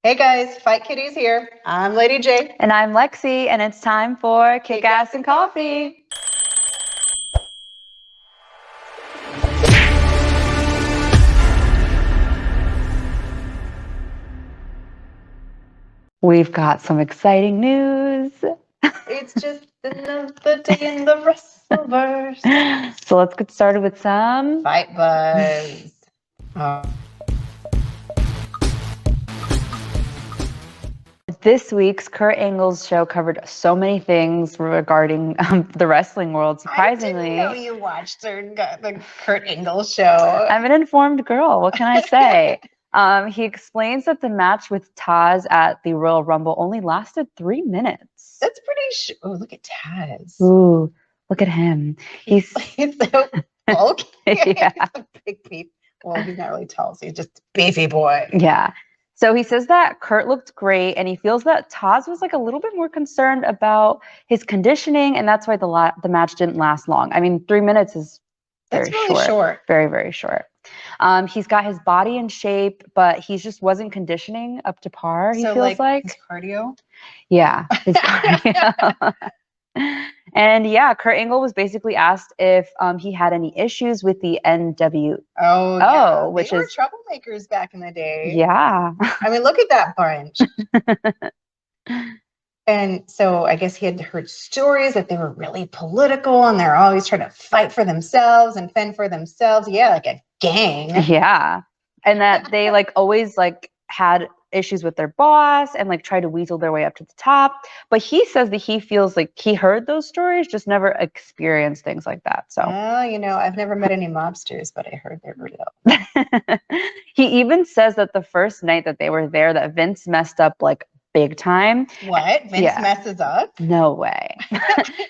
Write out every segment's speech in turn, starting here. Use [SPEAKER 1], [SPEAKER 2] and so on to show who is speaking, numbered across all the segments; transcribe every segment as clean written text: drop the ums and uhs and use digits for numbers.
[SPEAKER 1] Hey guys, Fight Kitties here. I'm Lady J.
[SPEAKER 2] And I'm Lexi, and it's time for Kickass and Coffee. We've got some exciting news.
[SPEAKER 1] It's just another day in the Wrestleverse.
[SPEAKER 2] So let's get started with some
[SPEAKER 1] Fight Buzz.
[SPEAKER 2] This week's Kurt Angle's show covered so many things regarding the wrestling world, surprisingly.
[SPEAKER 1] I didn't know you watched the Kurt Angle show.
[SPEAKER 2] I'm an informed girl. What can I say? He explains that the match with Taz at the Royal Rumble only lasted 3 minutes.
[SPEAKER 1] That's pretty Oh, look at Taz.
[SPEAKER 2] Ooh, look at him. He's
[SPEAKER 1] so bulky.
[SPEAKER 2] Yeah.
[SPEAKER 1] He's a big beef. Well, he's not really tall, so he's just a beefy boy.
[SPEAKER 2] Yeah. So he says that Kurt looked great, and he feels that Taz was like a little bit more concerned about his conditioning, and that's why the match didn't last long. I mean, 3 minutes is very short. Very, very short. He's got his body in shape, but he just wasn't conditioning up to par, he feels like.
[SPEAKER 1] His cardio?
[SPEAKER 2] Yeah, his cardio. And yeah, Kurt Angle was basically asked if he had any issues with the NWO.
[SPEAKER 1] Oh, yeah.
[SPEAKER 2] Which
[SPEAKER 1] they were troublemakers back in the day.
[SPEAKER 2] Yeah.
[SPEAKER 1] I mean, look at that bunch. And so I guess he had heard stories that they were really political and they're always trying to fight for themselves and fend for themselves. Yeah, like a gang.
[SPEAKER 2] Yeah. And that they always had issues with their boss and tried to weasel their way up to the top. But he says that he feels like he heard those stories, just never experienced things like that. So,
[SPEAKER 1] well, I've never met any mobsters, but I heard they're real.
[SPEAKER 2] He even says that the first night that they were there, that Vince messed up big time.
[SPEAKER 1] What? Vince messes up?
[SPEAKER 2] No way.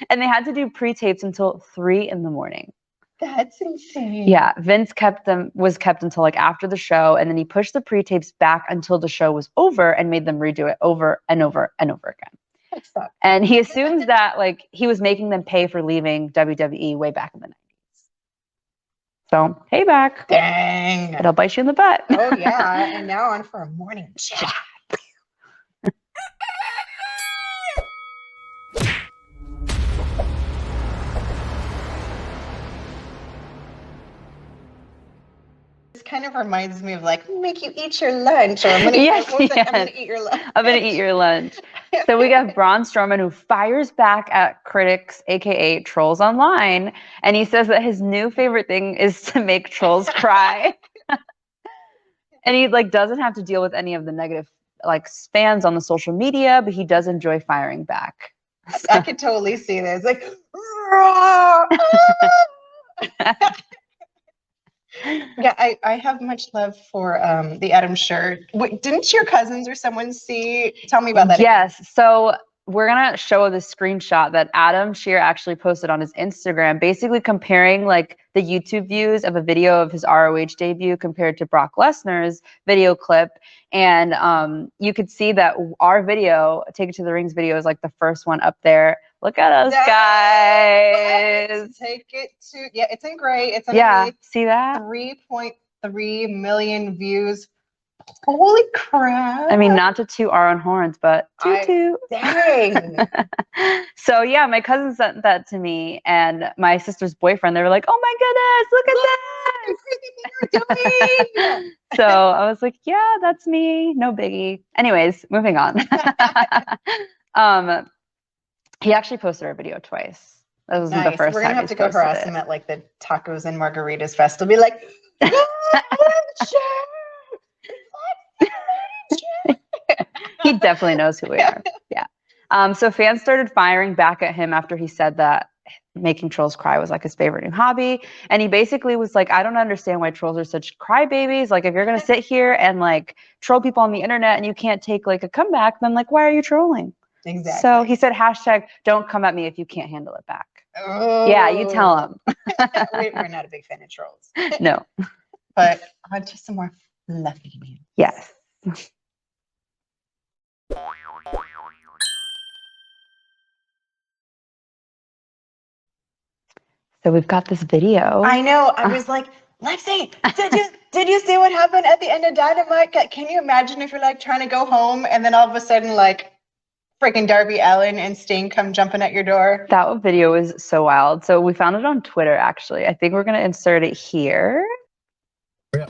[SPEAKER 2] And they had to do pre-tapes until 3 a.m.
[SPEAKER 1] That's insane.
[SPEAKER 2] Yeah, Vince was kept until after the show, and then he pushed the pre-tapes back until the show was over and made them redo it over and over and over again.
[SPEAKER 1] That sucks.
[SPEAKER 2] And he assumes that he was making them pay for leaving WWE way back in the 90s. So, hey back.
[SPEAKER 1] Dang.
[SPEAKER 2] It'll bite you in the butt.
[SPEAKER 1] Oh yeah, and now on for a morning chat. Kind of reminds me of make you eat your lunch, or I'm gonna eat your lunch.
[SPEAKER 2] I'm gonna eat your lunch. So we got Braun Strowman, who fires back at critics, aka trolls online, and he says that his new favorite thing is to make trolls cry. And he doesn't have to deal with any of the negative fans on the social media, but he does enjoy firing back.
[SPEAKER 1] I could totally see this. Yeah, I have much love for the Adam Scherr. Wait, didn't your cousins or someone tell me about that?
[SPEAKER 2] Yes. So we're going to show the screenshot that Adam Scherr actually posted on his Instagram, basically comparing the YouTube views of a video of his ROH debut compared to Brock Lesnar's video clip. And you could see that our video, Take It to the Rings video, is the first one up there. Look at us, guys.
[SPEAKER 1] Take it to, it's in gray. It's
[SPEAKER 2] see that?
[SPEAKER 1] 3.3 million views. Holy crap.
[SPEAKER 2] I mean, not to toot our own horns, but toot.
[SPEAKER 1] Dang.
[SPEAKER 2] So yeah, my cousin sent that to me, and my sister's boyfriend, they were like, oh my goodness, look at this.
[SPEAKER 1] You're doing.
[SPEAKER 2] So I was like, yeah, that's me. No biggie. Anyways, moving on. He actually posted our video twice. That was the first time.
[SPEAKER 1] We're going to have to go harass him at the tacos and margaritas festival. Be like,
[SPEAKER 2] he definitely knows who we are. Yeah. So fans started firing back at him after he said that making trolls cry was his favorite new hobby. And he basically was like, I don't understand why trolls are such crybabies. If you're going to sit here and troll people on the internet and you can't take a comeback, then why are you trolling?
[SPEAKER 1] Exactly.
[SPEAKER 2] So he said, #don't come at me if you can't handle it back.
[SPEAKER 1] Oh.
[SPEAKER 2] Yeah, you tell him.
[SPEAKER 1] We're not a big fan of trolls.
[SPEAKER 2] No.
[SPEAKER 1] But on to some more fluffy news.
[SPEAKER 2] Yes. So we've got this video.
[SPEAKER 1] I know. I was like, Lexi, did you see what happened at the end of Dynamite? Can you imagine if you're like trying to go home and then all of a sudden like freaking Darby Allin and Sting come jumping at your door?
[SPEAKER 2] That video was so wild. So we found it on Twitter, actually. I think we're going to insert it here.
[SPEAKER 3] Yeah.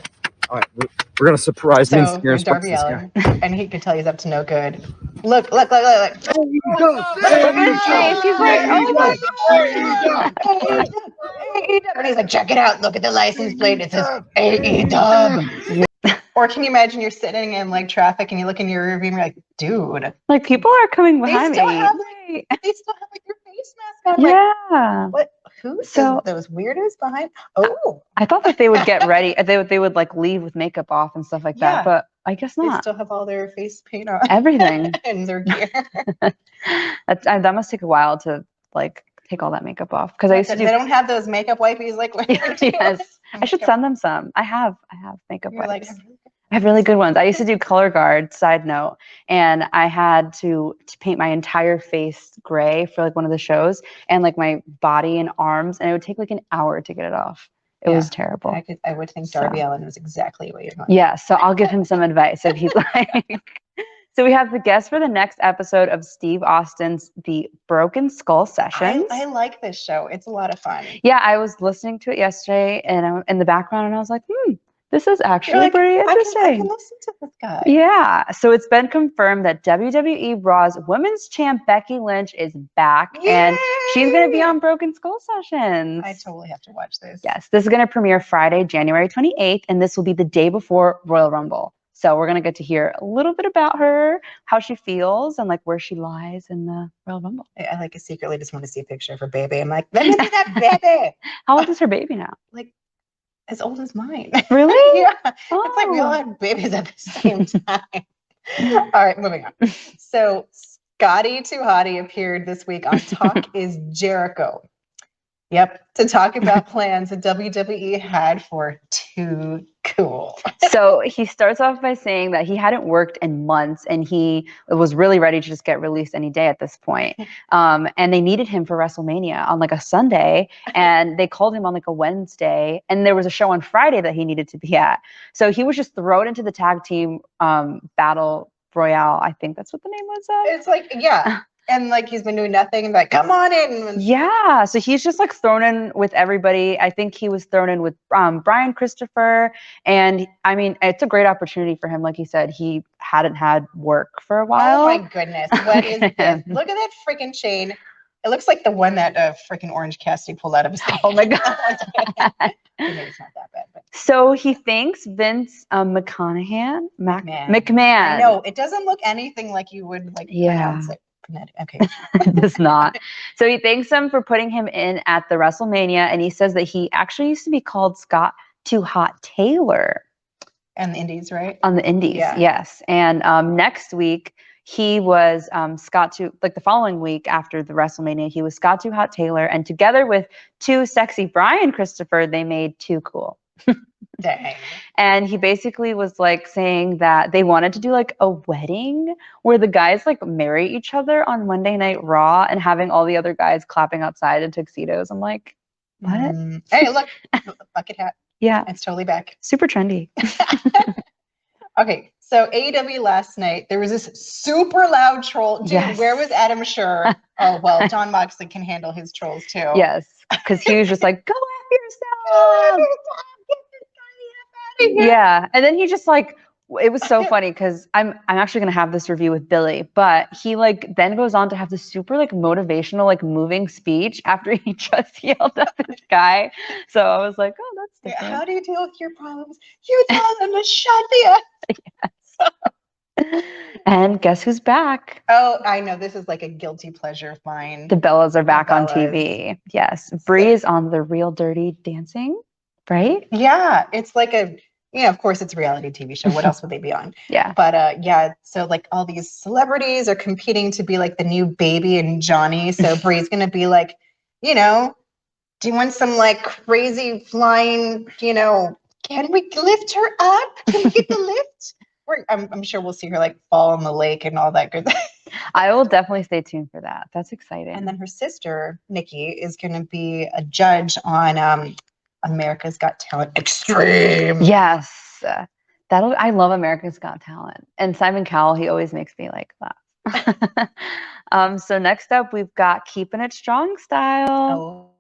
[SPEAKER 3] All right, we're going to surprise me.
[SPEAKER 1] So Darby Allin, and he could tell he's up to no good. Look. Look at his face. He's like, oh my God. And he's like, check it out. Look at the license plate. It says AEW. Or can you imagine you're sitting in like traffic and you look in your rearview and you're like, dude.
[SPEAKER 2] Like people are coming behind me.
[SPEAKER 1] They still have like your face mask on.
[SPEAKER 2] Yeah.
[SPEAKER 1] Like, what? Who?
[SPEAKER 2] So
[SPEAKER 1] those weirdos behind? Oh.
[SPEAKER 2] I thought that they would get ready. They would like leave with makeup off and stuff like that. But I guess not.
[SPEAKER 1] They still have all their face paint on.
[SPEAKER 2] Everything.
[SPEAKER 1] And their gear.
[SPEAKER 2] That must take a while to like take all that makeup off, because I used to do.
[SPEAKER 1] They don't have those makeup wipes like.
[SPEAKER 2] Yes, I should send them some. I have makeup
[SPEAKER 1] You're
[SPEAKER 2] wipes.
[SPEAKER 1] Like,
[SPEAKER 2] I have really good ones. I used to do color guard, side note, and I had to paint my entire face gray for like one of the shows, and like my body and arms, and it would take like an hour to get it off. It was terrible.
[SPEAKER 1] I would think Darby Allin was exactly what you're going.
[SPEAKER 2] Yeah, so I'll give him some advice if he'd like. So we have the guest for the next episode of Steve Austin's The Broken Skull Sessions.
[SPEAKER 1] I like this show. It's a lot of fun.
[SPEAKER 2] Yeah, I was listening to it yesterday, and I'm in the background, and I was like, this is actually
[SPEAKER 1] like,
[SPEAKER 2] pretty interesting.
[SPEAKER 1] I can listen to this guy.
[SPEAKER 2] Yeah. So it's been confirmed that WWE Raw's Women's Champ Becky Lynch is back. Yay! And she's going to be on Broken Skull Sessions.
[SPEAKER 1] I totally have to watch this.
[SPEAKER 2] Yes. This is going to premiere Friday, January 28th, and this will be the day before Royal Rumble. So we're going to get to hear a little bit about her, how she feels, and like where she lies in the Royal Rumble.
[SPEAKER 1] I like secretly just want to see a picture of her baby. I'm like, let me see that baby.
[SPEAKER 2] How old is her baby now?
[SPEAKER 1] Like, as old as mine.
[SPEAKER 2] Really?
[SPEAKER 1] Yeah. Oh. It's like we all had babies at the same time. All right, moving on. So Scotty 2 Hotty appeared this week on Talk is Jericho. Yep, to talk about plans that WWE had for Too Cool.
[SPEAKER 2] So he starts off by saying that he hadn't worked in months and he was really ready to just get released any day at this point. And they needed him for WrestleMania on like a Sunday, and they called him on like a Wednesday, and there was a show on Friday that he needed to be at. So he was just thrown into the tag team battle royale. I think that's what the name was.
[SPEAKER 1] It's like, yeah. And like he's been doing nothing and like, come on in.
[SPEAKER 2] Yeah. So he's just like thrown in with everybody. I think he was thrown in with Brian Christopher. And I mean, it's a great opportunity for him. Like he said, he hadn't had work for a while.
[SPEAKER 1] Oh my goodness. What is this? Look at that freaking chain. It looks like the one that freaking Orange Cassidy pulled out of his thing.
[SPEAKER 2] Oh my God.
[SPEAKER 1] Maybe it's not that bad. But.
[SPEAKER 2] So he thanks Vince McMahon.
[SPEAKER 1] I know. It doesn't look anything like you would like pronounce it. Okay.
[SPEAKER 2] It does not. So he thanks him for putting him in at the WrestleMania, and he says that he actually used to be called Scott Too Hot Taylor.
[SPEAKER 1] On the Indies, right?
[SPEAKER 2] On the Indies, yes. And next week he was the following week after the WrestleMania, he was Scott Too Hot Taylor, and together with Too Sexy Brian Christopher, they made Too Cool.
[SPEAKER 1] Dang.
[SPEAKER 2] And he basically was like saying that they wanted to do like a wedding where the guys like marry each other on Monday Night Raw and having all the other guys clapping outside in tuxedos. I'm like, what?
[SPEAKER 1] Hey, look, bucket hat.
[SPEAKER 2] Yeah.
[SPEAKER 1] It's totally back.
[SPEAKER 2] Super trendy.
[SPEAKER 1] Okay, so AEW last night, there was this super loud troll. Dude,
[SPEAKER 2] yes.
[SPEAKER 1] Where was Adam Scherr? Oh, well, Jon Moxley can handle his trolls too.
[SPEAKER 2] Yes, because he was just like, go after yourself. Yeah, and then he just like, it was so funny because I'm actually gonna have this review with Billy, but he like then goes on to have this super like motivational like moving speech after he just yelled at this guy. So I was like, oh, that's different.
[SPEAKER 1] How do you deal with your problems? You tell them to shut the
[SPEAKER 2] Yes. And guess who's back?
[SPEAKER 1] Oh, I know. This is like a guilty pleasure of mine.
[SPEAKER 2] The Bellas are back on TV. Yes, Bree is on the Real Dirty Dancing, right?
[SPEAKER 1] Yeah, it's like of course it's a reality TV show. What else would they be on?
[SPEAKER 2] Yeah.
[SPEAKER 1] But so like all these celebrities are competing to be like the new Baby and Johnny. So Bree's gonna be like, doing some like crazy flying, can we lift her up? Can we get the lift? I'm sure we'll see her like fall in the lake and all that good.
[SPEAKER 2] I will definitely stay tuned for that. That's exciting.
[SPEAKER 1] And then her sister, Nikki, is going to be a judge on America's Got Talent Extreme.
[SPEAKER 2] Yes. I love America's Got Talent. And Simon Cowell, he always makes me like that. So next up, we've got Keeping It Strong Style.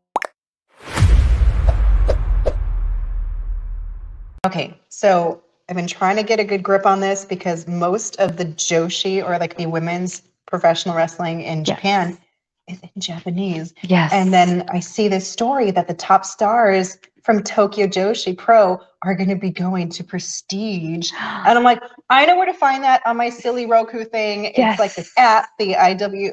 [SPEAKER 1] Okay, so I've been trying to get a good grip on this because most of the Joshi, or like the women's professional wrestling in Japan, is in Japanese.
[SPEAKER 2] Yes.
[SPEAKER 1] And then I see this story that the top stars from Tokyo Joshi Pro are going to be going to Prestige. And I'm like, I know where to find that on my silly Roku thing. It's like this app, the IW.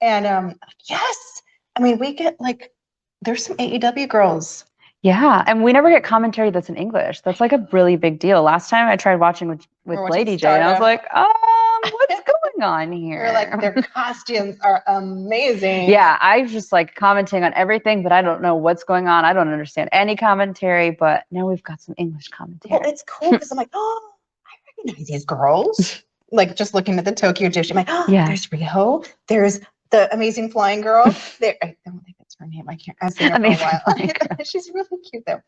[SPEAKER 1] And yes, I mean, we get like, there's some AEW girls.
[SPEAKER 2] Yeah, and we never get commentary that's in English. That's like a really big deal. Last time I tried watching with Lady J, and I was like, what's going on here?
[SPEAKER 1] Or like their costumes are amazing.
[SPEAKER 2] Yeah, I was just like commenting on everything, but I don't know what's going on. I don't understand any commentary, but now we've got some English commentary.
[SPEAKER 1] Well, it's cool because I'm like, oh, I recognize these girls. Like just looking at the Tokyo Joshi, I'm like, oh, there's Riho. There's the amazing flying girl. There, I don't think that's her name. I've seen her for a while. She's really cute though.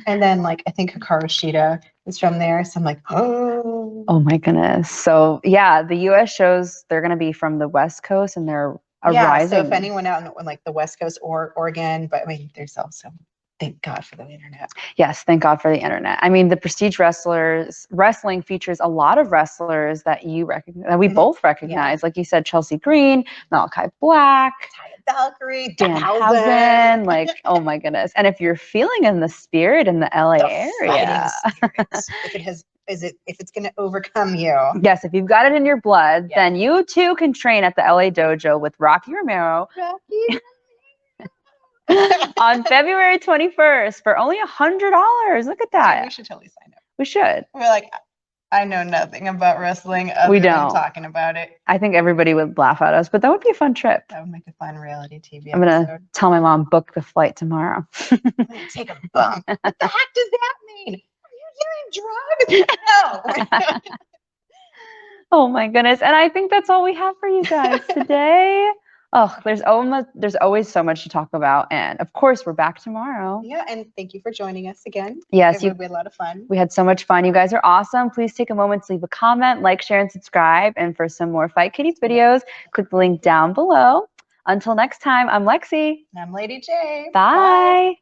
[SPEAKER 1] And then like I think Hikaru Shida is from there. So I'm like, oh
[SPEAKER 2] my goodness. So yeah, the US shows, they're gonna be from the West Coast and they're rising.
[SPEAKER 1] So if anyone out in like the West Coast or Oregon, but I mean there's also, thank God for the internet.
[SPEAKER 2] Yes, thank God for the internet. I mean, the Prestige Wrestling features a lot of wrestlers that you recognize, that we both recognize. Like you said, Chelsea Green, Malachi Black,
[SPEAKER 1] Valkyrie,
[SPEAKER 2] Danhausen, like, oh my goodness. And if you're feeling in the spirit in the LA area,
[SPEAKER 1] if it's going to overcome you.
[SPEAKER 2] Yes, if you've got it in your blood, then you too can train at the LA Dojo with Rocky Romero. On February 21st for only $100. Look at that.
[SPEAKER 1] We should totally sign up.
[SPEAKER 2] We should.
[SPEAKER 1] We're like, I know nothing about wrestling other than talking about it.
[SPEAKER 2] I think everybody would laugh at us, but that would be a fun trip.
[SPEAKER 1] That would make a fun reality TV
[SPEAKER 2] I'm going to tell my mom, book the flight tomorrow.
[SPEAKER 1] I'm gonna take a bump. What the heck does that mean? Are you doing drugs? No.
[SPEAKER 2] Oh my goodness. And I think that's all we have for you guys today. Oh, there's always so much to talk about. And of course, we're back tomorrow.
[SPEAKER 1] Yeah, and thank you for joining us again.
[SPEAKER 2] Yes.
[SPEAKER 1] We had a lot of fun.
[SPEAKER 2] We had so much fun. You guys are awesome. Please take a moment to leave a comment, like, share, and subscribe. And for some more Fight Kitties videos, click the link down below. Until next time, I'm Lexi.
[SPEAKER 1] And I'm Lady J.
[SPEAKER 2] Bye.